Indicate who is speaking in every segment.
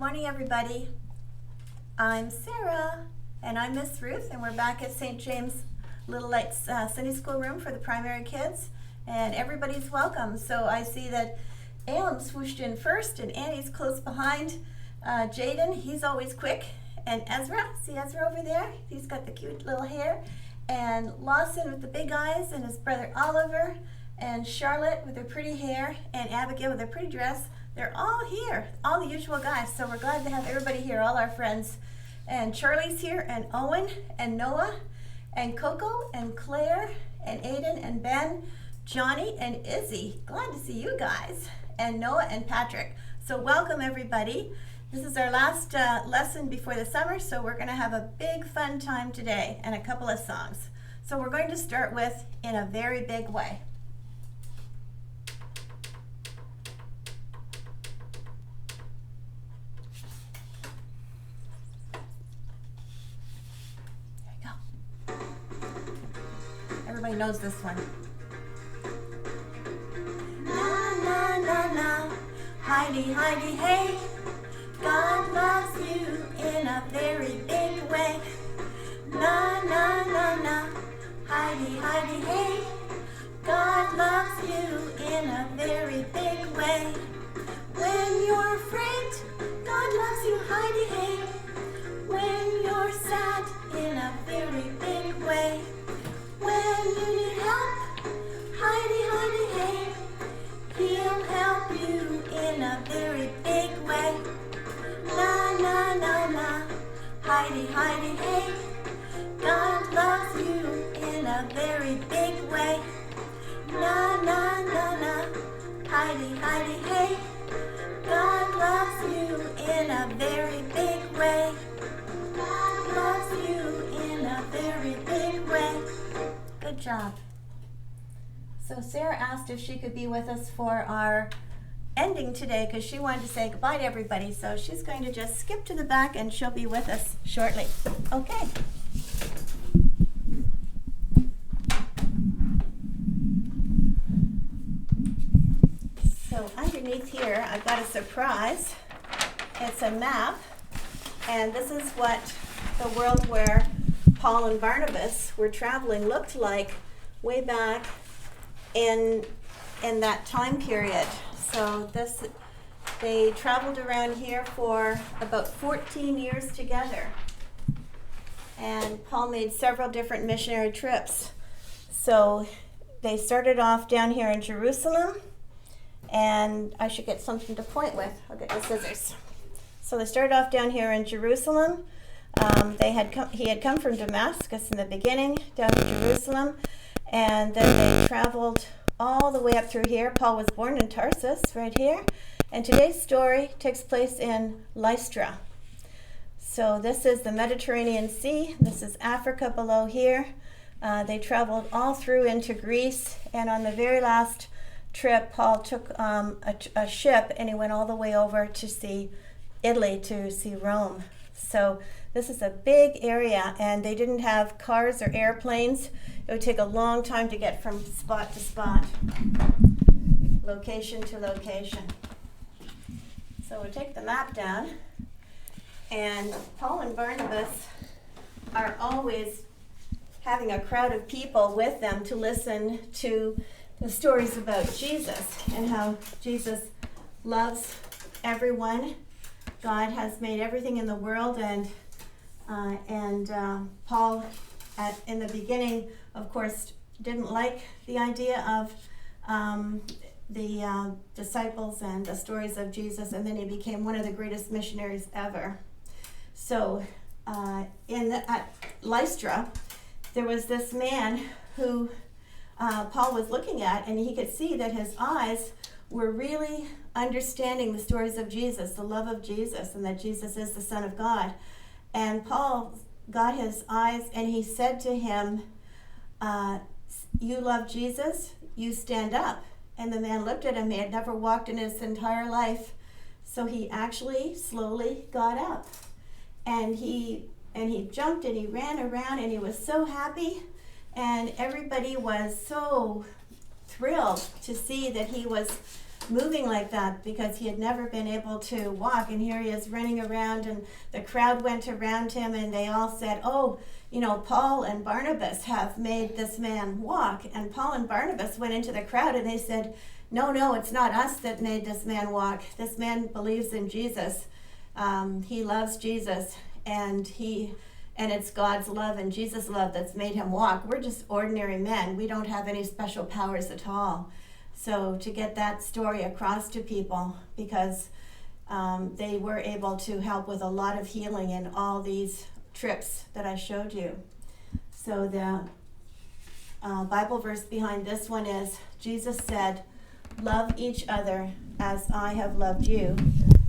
Speaker 1: Morning, everybody. I'm Sarah, and I'm Miss Ruth, and we're back at St. James Little Lights Sunday School room for the primary kids, and everybody's welcome. So I see that Alem swooshed in first, and Annie's close behind. Jaden, he's always quick, and Ezra, see Ezra over there? He's got the cute little hair, and Lawson with the big eyes, and his brother Oliver, and Charlotte with her pretty hair, and Abigail with her pretty dress. They're all here, all the usual guys, so we're glad to have everybody here, all our friends. And Charlie's here, and Owen, and Noah, and Coco, and Claire, and Aiden, and Ben, Johnny, and Izzy. Glad to see you guys, and Noah and Patrick. So welcome, everybody. This is our last lesson before the summer, so we're going to have a big fun time today and a couple of songs. So we're going to start with In a Very Big Way. Everybody knows this one. Na, na, na, na, Heidi, Heidi, hey, God loves you in a very big way. Na, na, na, na, Heidi, Heidi, hey, God loves you in a very big way. When you're afraid, God loves you, Heidi, hey. When you're sad, in a very big way. When you need help, Heidi, Heidi, hey, He'll help you in a very big way. Na, na, na, na, Heidi, Heidi, hey, God loves you in a very big way. Na, na, na, na, Heidi, Heidi, hey, God loves you in a very big way. God loves you in a very big way. Good job. So Sarah asked if she could be with us for our ending today because she wanted to say goodbye to everybody. So she's going to just skip to the back and she'll be with us shortly. Okay. So underneath here, I've got a surprise. It's a map, and this is what the world where Paul and Barnabas were traveling looked like way back in that time period. So they traveled around here for about 14 years together. And Paul made several different missionary trips. So they started off down here in Jerusalem, and I should get something to point with. I'll get the scissors. So they started off down here in Jerusalem. He had come from Damascus in the beginning, down to Jerusalem, and then they traveled all the way up through here. Paul was born in Tarsus, right here, and today's story takes place in Lystra. So this is the Mediterranean Sea. This is Africa below here. They traveled all through into Greece, and on the very last trip, Paul took a ship, and he went all the way over to see Italy, to see Rome. So this is a big area, and they didn't have cars or airplanes. It would take a long time to get from spot to spot, location to location. So we'll take the map down, and Paul and Barnabas are always having a crowd of people with them to listen to the stories about Jesus and how Jesus loves everyone. God has made everything in the world, and Paul, in the beginning, of course, didn't like the idea of the disciples and the stories of Jesus, and then he became one of the greatest missionaries ever. So at Lystra, there was this man who Paul was looking at, and he could see that his eyes were really understanding the stories of Jesus, the love of Jesus, and that Jesus is the Son of God. And Paul got his eyes, and he said to him, you love Jesus, you stand up. And the man looked at him. He had never walked in his entire life. So he actually slowly got up. And he jumped and he ran around, and he was so happy. And everybody was so thrilled to see that he was moving like that because he had never been able to walk. And here he is running around, and the crowd went around him, and they all said, oh, Paul and Barnabas have made this man walk. And Paul and Barnabas went into the crowd, and they said, no, it's not us that made this man walk. This man believes in Jesus. He loves Jesus, and it's God's love and Jesus' love that's made him walk. We're just ordinary men. We don't have any special powers at all. So to get that story across to people, because they were able to help with a lot of healing in all these trips that I showed you. So the Bible verse behind this one is, Jesus said, love each other as I have loved you.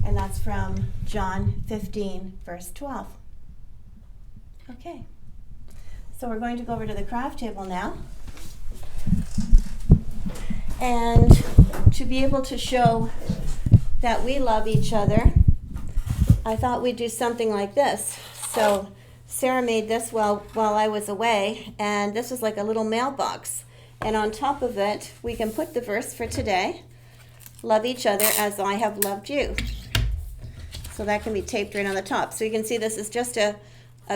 Speaker 1: And that's from John 15, verse 12. Okay. So we're going to go over to the craft table now. And to be able to show that we love each other, I thought we'd do something like this. So Sarah made this while I was away, and this is like a little mailbox. And on top of it, we can put the verse for today, love each other as I have loved you. So that can be taped right on the top. So you can see this is just a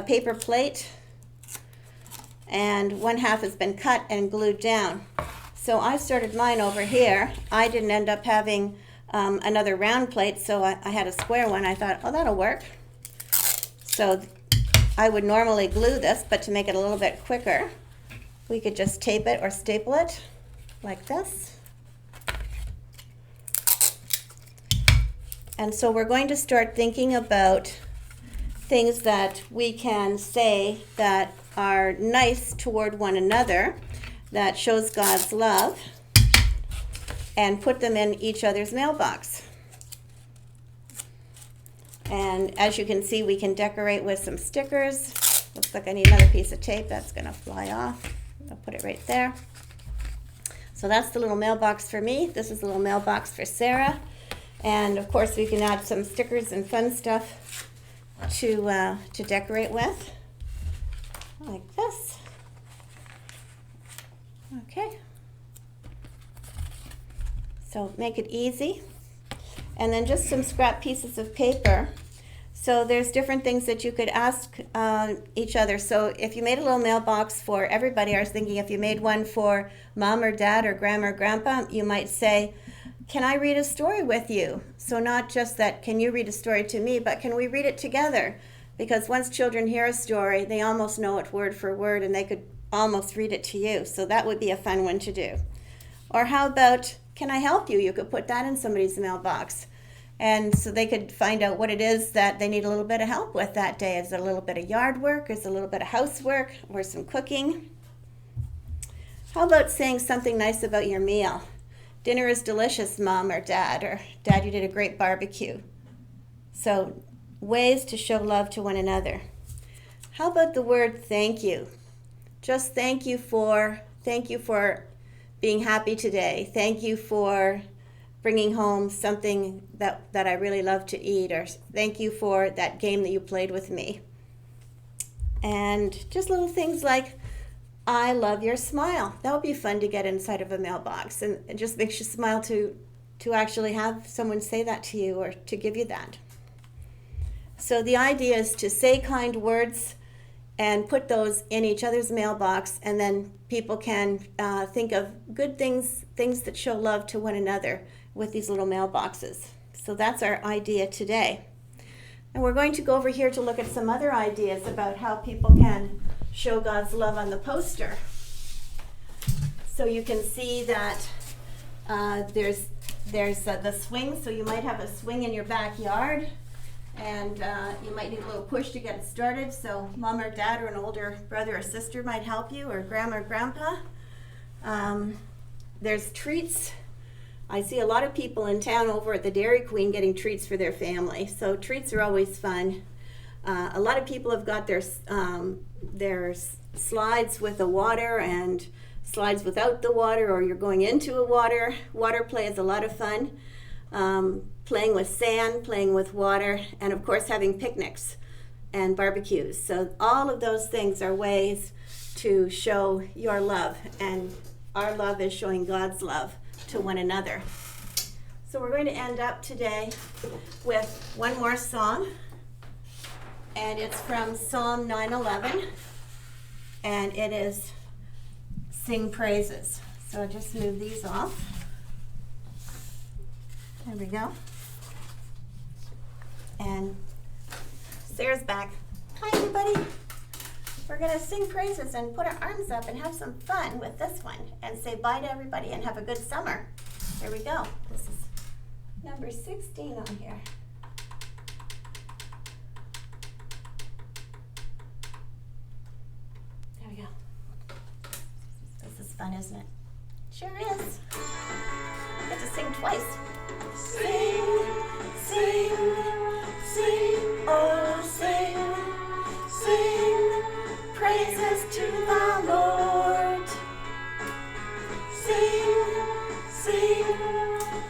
Speaker 1: paper plate, and one half has been cut and glued down. So I started mine over here. I didn't end up having another round plate, so I had a square one. I thought, oh, that'll work. So I would normally glue this, but to make it a little bit quicker, we could just tape it or staple it like this. And so we're going to start thinking about things that we can say that are nice toward one another, that shows God's love, and put them in each other's mailbox. And as you can see, we can decorate with some stickers. Looks like I need another piece of tape. That's going to fly off. I'll put it right there. So that's the little mailbox for me. This is the little mailbox for Sarah. And of course, we can add some stickers and fun stuff to decorate with, like this. Okay. So make it easy. And then just some scrap pieces of paper. So there's different things that you could ask each other. So if you made a little mailbox for everybody, I was thinking if you made one for mom or dad or grandma or grandpa, you might say, can I read a story with you? So not just that, can you read a story to me, but can we read it together? Because once children hear a story, they almost know it word for word, and they could almost read it to you. So that would be a fun one to do. Or how about, can I help you? You could put that in somebody's mailbox. And so they could find out what it is that they need a little bit of help with that day. Is it a little bit of yard work? Is it a little bit of housework? Or some cooking? How about saying something nice about your meal? Dinner is delicious, Mom or Dad. Or Dad, you did a great barbecue. So ways to show love to one another. How about the word thank you? Just thank you for being happy today. Thank you for bringing home something that I really love to eat, or thank you for that game that you played with me. And just little things like, I love your smile. That would be fun to get inside of a mailbox, and it just makes you smile to actually have someone say that to you or to give you that. So the idea is to say kind words and put those in each other's mailbox, and then people can think of good things that show love to one another with these little mailboxes. So that's our idea today. And we're going to go over here to look at some other ideas about how people can show God's love on the poster. So you can see that there's the swing, so you might have a swing in your backyard, and you might need a little push to get it started. So mom or dad or an older brother or sister might help you, or grandma or grandpa. There's treats. I see a lot of people in town over at the Dairy Queen getting treats for their family. So treats are always fun. A lot of people have got their slides with the water and slides without the water, or you're going into a water. Water play is a lot of fun. Playing with sand, playing with water, and of course having picnics and barbecues. So all of those things are ways to show your love, and our love is showing God's love to one another. So we're going to end up today with one more song, and it's from Psalm 9:11, and it is Sing Praises. So I'll just move these off. There we go. And Sarah's back. Hi, everybody. We're going to sing praises and put our arms up and have some fun with this one and say bye to everybody and have a good summer. Here we go. This is number 16 on here. There we go. This is fun, isn't it? Sure is. I get to sing twice. Sing, sing, sing, oh sing, sing, praises to the Lord. Sing, sing,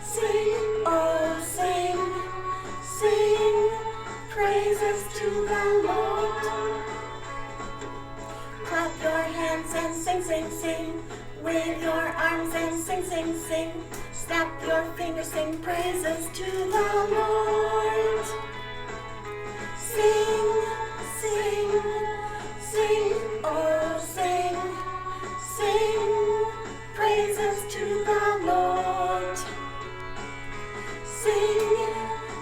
Speaker 1: sing, oh sing, sing, praises to the Lord. Clap your hands and sing, sing, sing. Wave your arms and sing, sing, sing. Snap your fingers, sing praises to the Lord. Sing, sing, sing, oh sing, sing, praises to the Lord. Sing,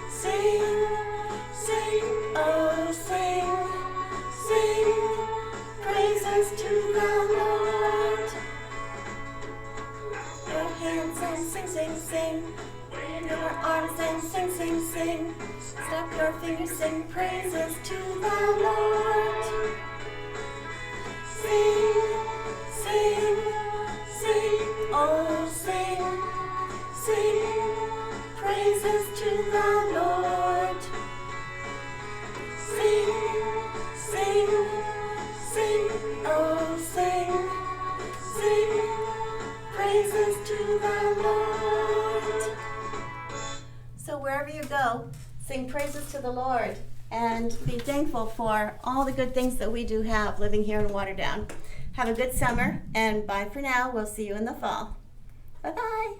Speaker 1: sing, sing, oh sing, sing, praises to the Lord. Your hands and sing, sing, sing. Wave your arms and sing, sing, sing. Snap your fingers, sing praises to the Lord. Sing, sing, sing, oh sing, sing, praises to the Lord. Sing, sing, sing, oh sing, sing, praises to the Lord. So wherever you go, sing praises to the Lord and be thankful for all the good things that we do have living here in Waterdown. Have a good summer, and bye for now. We'll see you in the fall. Bye-bye.